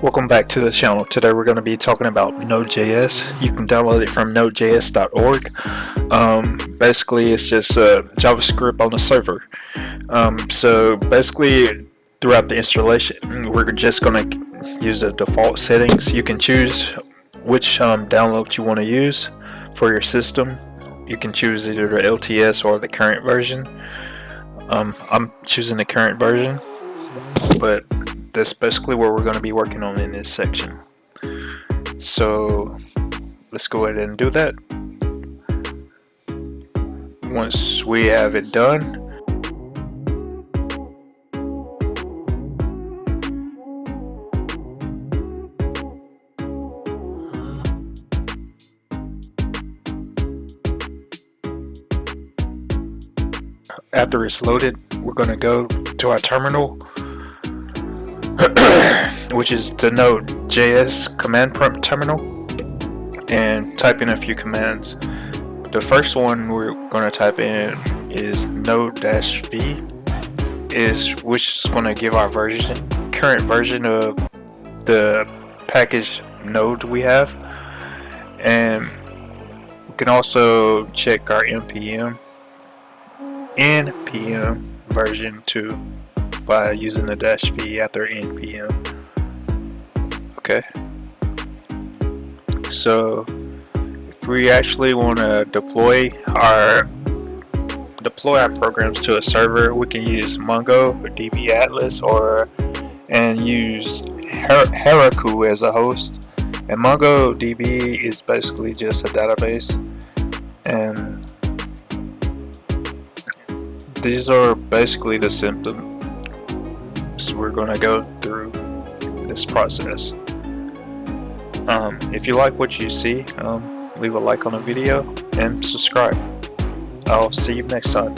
Welcome back to the channel. Today we're going to be talking about Node.js. You can download it from nodejs.org. Basically, it's just JavaScript on the server. So basically, throughout the installation, we're just going to use the default settings. You can choose which download you want to use for your system. You can choose either the LTS or the current version. I'm choosing the current version, but that's basically what we're going to be working on in this section. So let's go ahead and do that. Once we have it done, after it's loaded, we're going to go to our terminal, which is the Node.js command prompt terminal, and type in a few commands. The first one we're going to type in is node-v, which is going to give our current version of the package node we have, and we can also check our npm version too by using the -v after npm. Okay, so if we actually want to deploy our programs to a server, we can use Mongo or DB Atlas and use Heroku as a host. And MongoDB is basically just a database, and these are basically the symptoms we're going to go through this process. If you like what you see, leave a like on the video and subscribe. I'll see you next time.